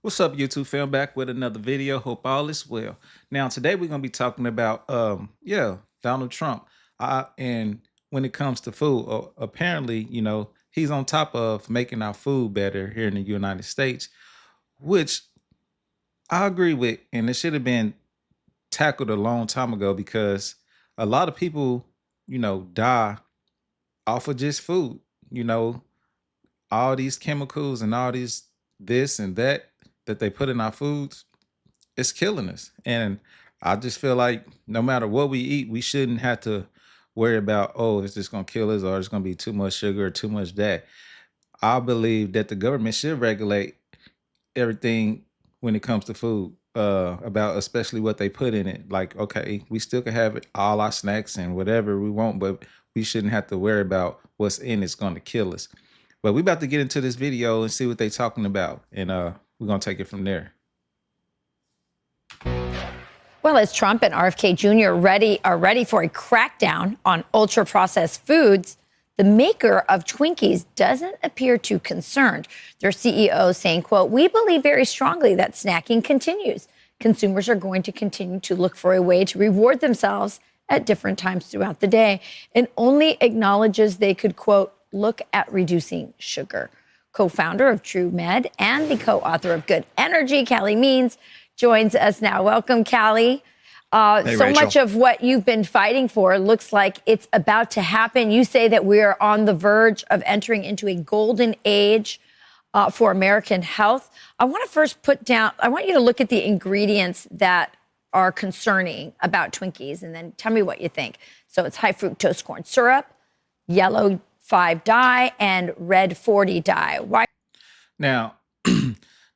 What's up, YouTube fam? Back with another video. Hope all is well. Now, today we're gonna be talking about Donald Trump. And when it comes to food, apparently, he's on top of making our food better here in the United States, which I agree with, and it should have been tackled a long time ago because a lot of people, die off of just food. You know, all these chemicals and all these this and that they put in our foods, it's killing us. And I just feel like no matter what we eat, we shouldn't have to worry about, oh, is this gonna kill us or it's gonna be too much sugar or too much that. I believe that the government should regulate everything when it comes to food, about especially what they put in it. Like, okay, we still can have all our snacks and whatever we want, but we shouldn't have to worry about what's in it's going to kill us. But we about to get into this video and see what they talking about, and we're gonna take it from there. Well, as Trump and RFK Jr. are ready for a crackdown on ultra-processed foods, the maker of Twinkies doesn't appear too concerned. Their CEO saying, quote, "We believe very strongly that snacking continues. Consumers are going to continue to look for a way to reward themselves at different times throughout the day," and only acknowledges they could, quote, "look at reducing sugar." Co-founder of True Med and the co-author of Good Energy, Callie Means, joins us now. Welcome, Callie. Hey, so Rachel. much of what you've been fighting for looks like it's about to happen. You say that we are on the verge of entering into a golden age for American health. I want to first I want you to look at the ingredients that are concerning about Twinkies and then tell me what you think. So it's high fructose corn syrup, yellow 5 dye, and red 40 dye. Why? Now,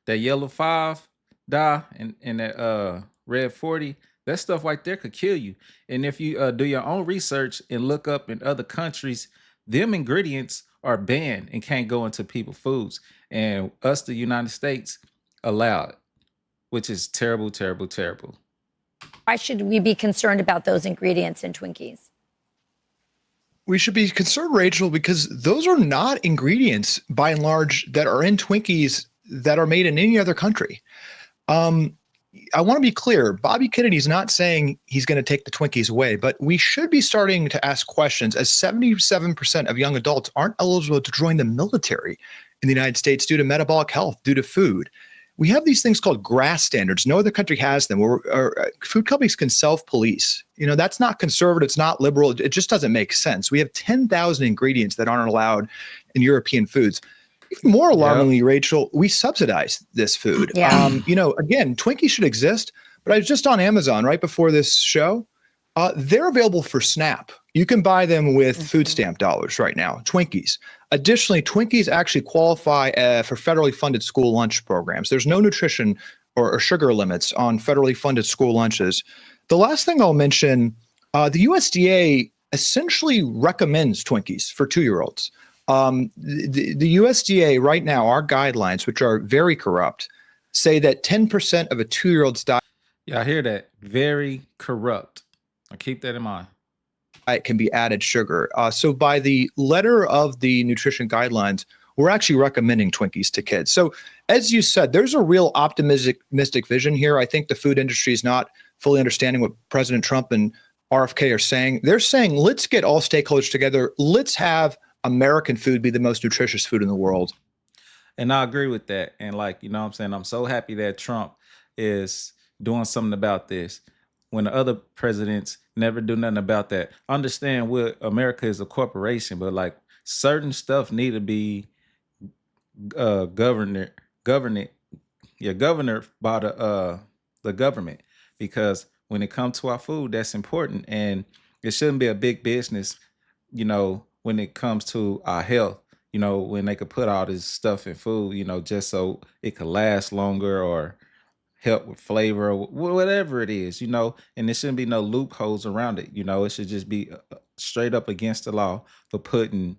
that yellow 5 dye and that red 40, that stuff right there could kill you. And if you do your own research and look up in other countries, them ingredients are banned and can't go into people's foods. And us, the United States, allow it, which is terrible, terrible, terrible. Why should we be concerned about those ingredients in Twinkies? We should be concerned, Rachel, because those are not ingredients, by and large, that are in Twinkies that are made in any other country. I want to be clear. Bobby Kennedy is not saying he's going to take the Twinkies away, but we should be starting to ask questions, as 77% of young adults aren't eligible to join the military in the United States due to metabolic health, due to food. We have these things called GRAS standards. No other country has them, where food companies can self-police. That's not conservative. It's not liberal. It just doesn't make sense. We have 10,000 ingredients that aren't allowed in European foods. Even more alarmingly, Rachel, we subsidize this food. Yeah. Again, Twinkies should exist, but I was just on Amazon right before this show. They're available for SNAP. You can buy them with food stamp dollars right now, Twinkies. Additionally, Twinkies actually qualify for federally funded school lunch programs. There's no nutrition or sugar limits on federally funded school lunches. The last thing I'll mention, the USDA essentially recommends Twinkies for 2-year-olds. The USDA right now, our guidelines, which are very corrupt, say that 10% of a 2-year-old's diet. Yeah, I hear that. Very corrupt. I keep that in mind. It can be added sugar. So by the letter of the nutrition guidelines, we're actually recommending Twinkies to kids. So as you said, there's a real optimistic vision here. I think the food industry is not fully understanding what President Trump and RFK are saying. They're saying, let's get all stakeholders together. Let's have American food be the most nutritious food in the world. And I agree with that. And I'm saying, I'm so happy that Trump is doing something about this when the other presidents never do nothing about that. I understand America is a corporation, but certain stuff need to be governed by the government, because when it comes to our food, that's important, and it shouldn't be a big business, when it comes to our health, when they could put all this stuff in food, just so it could last longer or help with flavor or whatever it is, and there shouldn't be no loopholes around it. It should just be straight up against the law for putting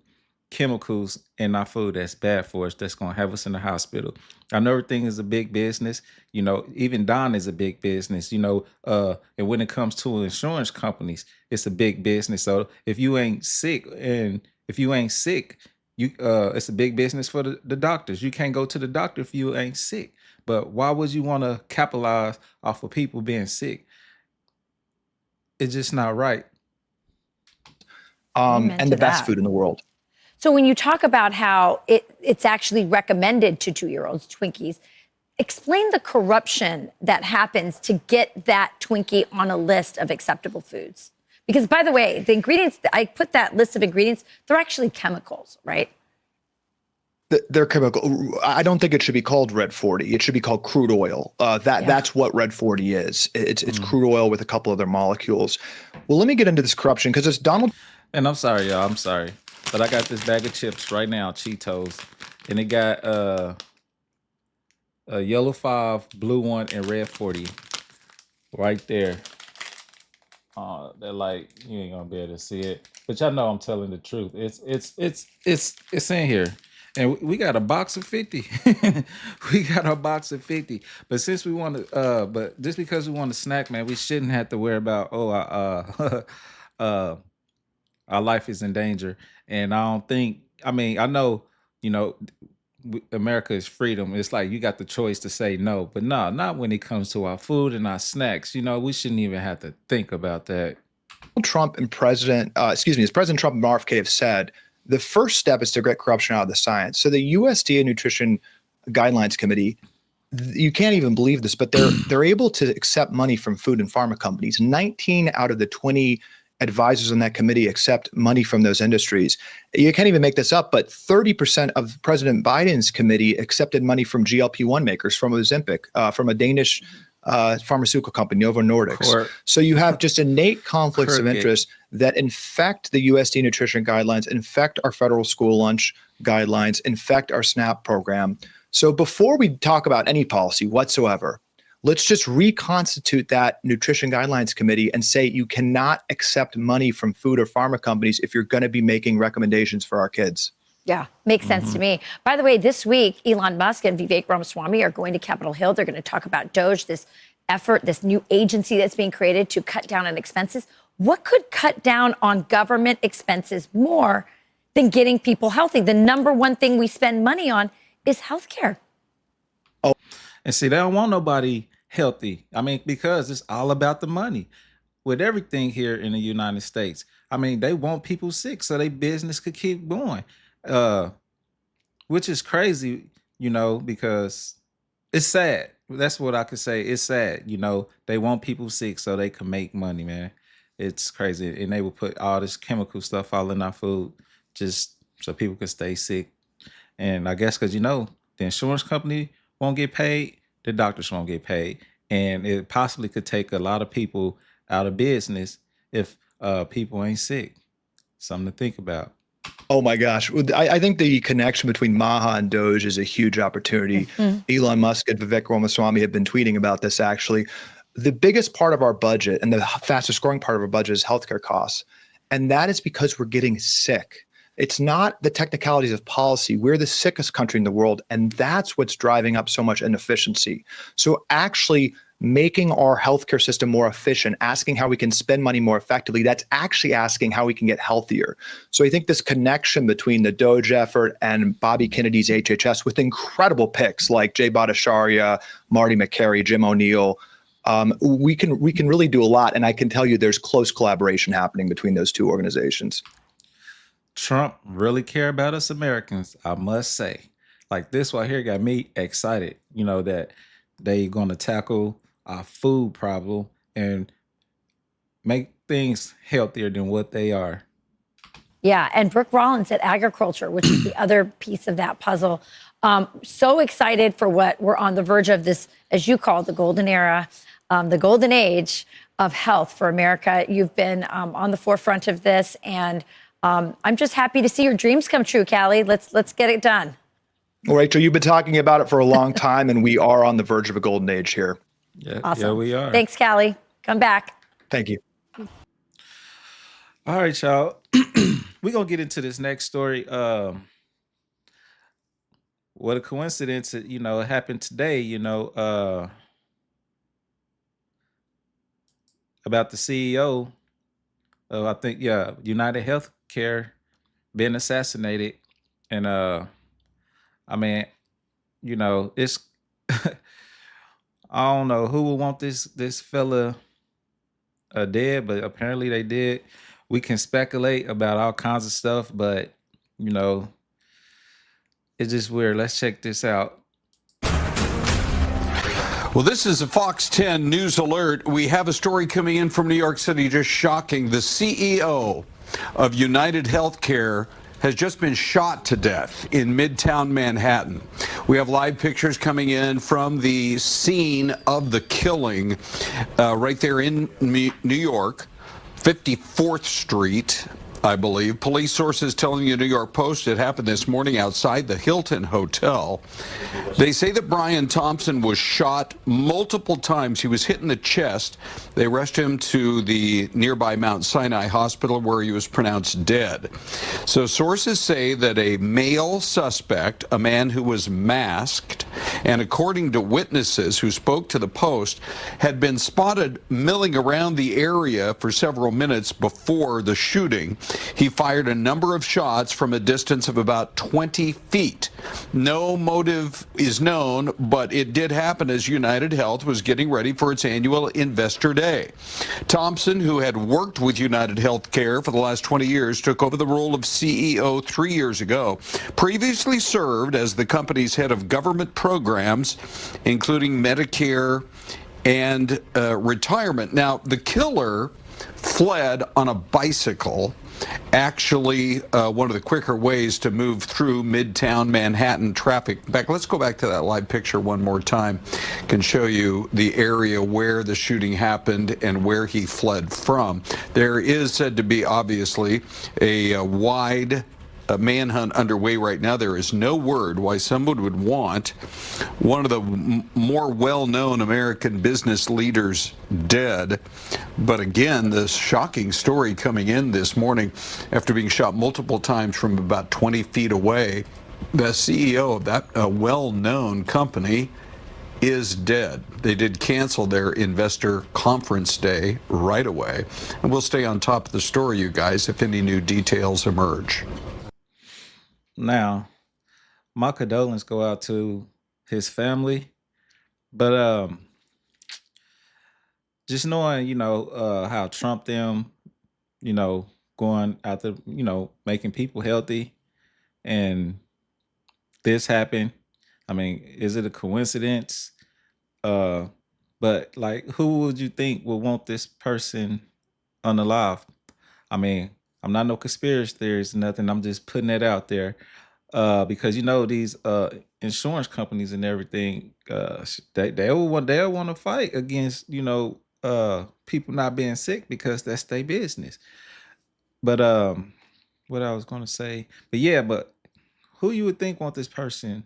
chemicals in our food that's bad for us, that's going to have us in the hospital. I know everything is a big business, even Don is a big business, and when it comes to insurance companies, it's a big business. So if you ain't sick, you it's a big business for the doctors. You can't go to the doctor if you ain't sick. But why would you want to capitalize off of people being sick? It's just not right. Amen And to the best that. food in the world. So when you talk about how it's actually recommended to 2-year-olds, Twinkies, explain the corruption that happens to get that Twinkie on a list of acceptable foods. Because, by the way, the ingredients, I put that list of ingredients, they're actually chemicals, right? They're chemical. I don't think it should be called Red 40. It should be called crude oil. Yeah. That's what Red 40 is. It's Mhm. crude oil with a couple other molecules. Well, let me get into this corruption because it's Donald. And I'm sorry, y'all. I'm sorry, but I got this bag of chips right now, Cheetos, and it got a yellow 5, blue 1, and red 40 right there. They're like, you ain't gonna be able to see it, but y'all know I'm telling the truth. It's in here, and we got a box of 50. We got a box of 50. But since we want to, but just because we want a snack, man, we shouldn't have to worry about uh our life is in danger. And I don't think, I mean, I know, you know, America is freedom. It's like you got the choice to say no, but no, not when it comes to our food and our snacks. We shouldn't even have to think about that. Trump and as President Trump and RFK have said, the first step is to get corruption out of the science. So the USDA Nutrition Guidelines Committee, you can't even believe this, but they're able to accept money from food and pharma companies. 19 out of the 20 advisors on that committee accept money from those industries. You can't even make this up, but 30% of President Biden's committee accepted money from GLP-1 makers, from Ozempic, from a Danish pharmaceutical company, Novo Nordics. Cor- So you have just innate conflicts of Crooked. interest that infect the USDA nutrition guidelines, infect our federal school lunch guidelines, infect our SNAP program. So before we talk about any policy whatsoever, let's just reconstitute that nutrition guidelines committee and say you cannot accept money from food or pharma companies if you're going to be making recommendations for our kids. Yeah, makes sense to Mhm. me. By the way, this week, Elon Musk and Vivek Ramaswamy are going to Capitol Hill. They're going to talk about Doge, this effort, this new agency that's being created to cut down on expenses. What could cut down on government expenses more than getting people healthy? The number one thing we spend money on is healthcare. And see, they don't want nobody healthy. I mean, because it's all about the money with everything here in the United States. I mean, they want people sick so their business could keep going. Uh, which is crazy, because it's sad. That's what I could say. It's sad, they want people sick so they can make money, man. It's crazy. And they will put all this chemical stuff all in our food just so people can stay sick. And I guess because, the insurance company won't get paid, the doctors won't get paid. And it possibly could take a lot of people out of business if people ain't sick. Something to think about. Oh my gosh. I think the connection between Maha and Doge is a huge opportunity. Mhm. Elon Musk and Vivek Ramaswamy have been tweeting about this actually. The biggest part of our budget and the fastest growing part of our budget is healthcare costs. And that is because we're getting sick. It's not the technicalities of policy. We're the sickest country in the world. And that's what's driving up so much inefficiency. So actually making our healthcare system more efficient, asking how we can spend money more effectively, that's actually asking how we can get healthier. So I think this connection between the Doge effort and Bobby Kennedy's HHS with incredible picks like Jay Bhattacharya, Marty McCary, Jim O'Neill, we can really do a lot. And I can tell you there's close collaboration happening between those two organizations. Trump really care about us Americans, I must say. Like this right here got me excited, that they gonna tackle our food problem and make things healthier than what they are. Yeah, and Brooke Rollins at Agriculture, which is the other piece of that puzzle. So excited for what we're on the verge of this, as you call it, the golden era, the golden age of health for America. You've been on the forefront of this, and I'm just happy to see your dreams come true, Callie. Let's get it done. Well, Rachel, you've been talking about it for a long time, and we are on the verge of a golden age here. Yeah, yeah, Awesome. we are. Thanks, Callie. Come back. Thank you. All right, y'all. We're gonna get into this next story. What a coincidence, it happened today, about the CEO of, I think, yeah, United Healthcare being assassinated. And I mean, it's I don't know who would want this fella dead, but apparently they did. We can speculate about all kinds of stuff, but you know, it's just weird. Let's check this out. Well, this is a Fox 10 News Alert. We have a story coming in from New York City just shocking. The CEO of United Healthcare has just been shot to death in Midtown Manhattan. We have live pictures coming in from the scene of the killing right there in New York, 54th Street. I believe. Police sources telling the New York Post it happened this morning outside the Hilton Hotel. They say that Brian Thompson was shot multiple times. He was hit in the chest. They rushed him to the nearby Mount Sinai Hospital where he was pronounced dead. So sources say that a male suspect, a man who was masked, and according to witnesses who spoke to the Post, had been spotted milling around the area for several minutes before the shooting. He fired a number of shots from a distance of about 20 feet. No motive is known, but it did happen as United Health was getting ready for its annual Investor Day. Thompson, who had worked with United Healthcare for the last 20 years, took over the role of CEO 3 years ago. Previously served as the company's head of government programs, including Medicare and retirement. Now, the killer fled on a bicycle, actually one of the quicker ways to move through Midtown Manhattan traffic. In fact, let's go back to that live picture one more time. Can show you the area where the shooting happened and where he fled from. There is said to be obviously a wide manhunt underway right now. There is no word why someone would want one of the more well-known American business leaders dead. But again, this shocking story coming in this morning after being shot multiple times from about 20 feet away. The CEO of that well-known company is dead. They did cancel their investor conference day right away. And we'll stay on top of the story, you guys, if any new details emerge. Now, my condolences go out to his family, but just knowing, how Trump them, going after, making people healthy, and this happened. I mean, is it a coincidence? Uh, but like, who would you think would want this person unalive? I mean, I'm not no conspiracy theorist, nothing. I'm just putting that out there. Because these insurance companies and everything, they'll want to fight against people not being sick because that's their business. But what I was gonna say, but yeah, but who you would think want this person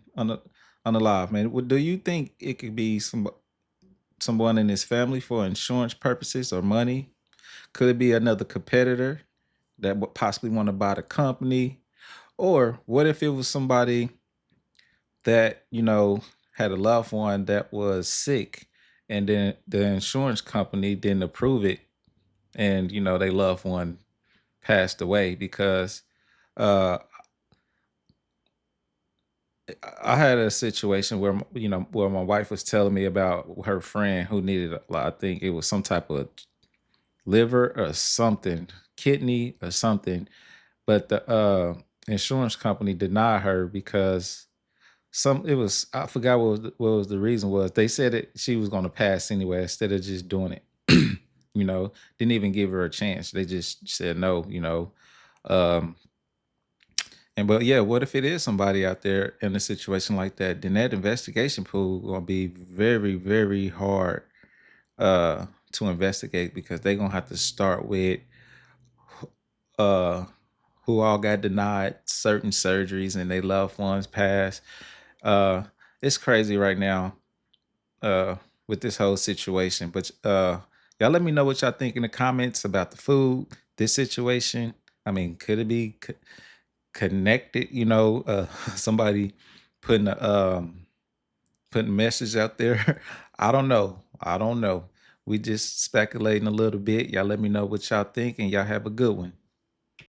unalive, man? Do you think it could be someone in his family for insurance purposes or money? Could it be another competitor that would possibly want to buy the company? Or what if it was somebody that, had a loved one that was sick and then the insurance company didn't approve it and, their loved one passed away because uh I had a situation where where my wife was telling me about her friend who needed I think it was some type of liver or something, kidney or something, but the insurance company denied her because it was I forgot what was the reason was. They said it she was going to pass anyway instead of just doing it. Didn't even give her a chance. They just said no. Um, and but yeah, what if it is somebody out there in a situation like that? Then that investigation pool gonna be very, very hard to investigate because they're gonna have to start with uh who all got denied certain surgeries and they loved ones passed. Uh it's crazy right now uh with this whole situation. But y'all let me know what y'all think in the comments about the food, this situation. I mean, could it be connected, somebody putting putting a message out there? I don't know. I don't know. We just speculating a little bit. Y'all let me know what y'all think and y'all have a good one.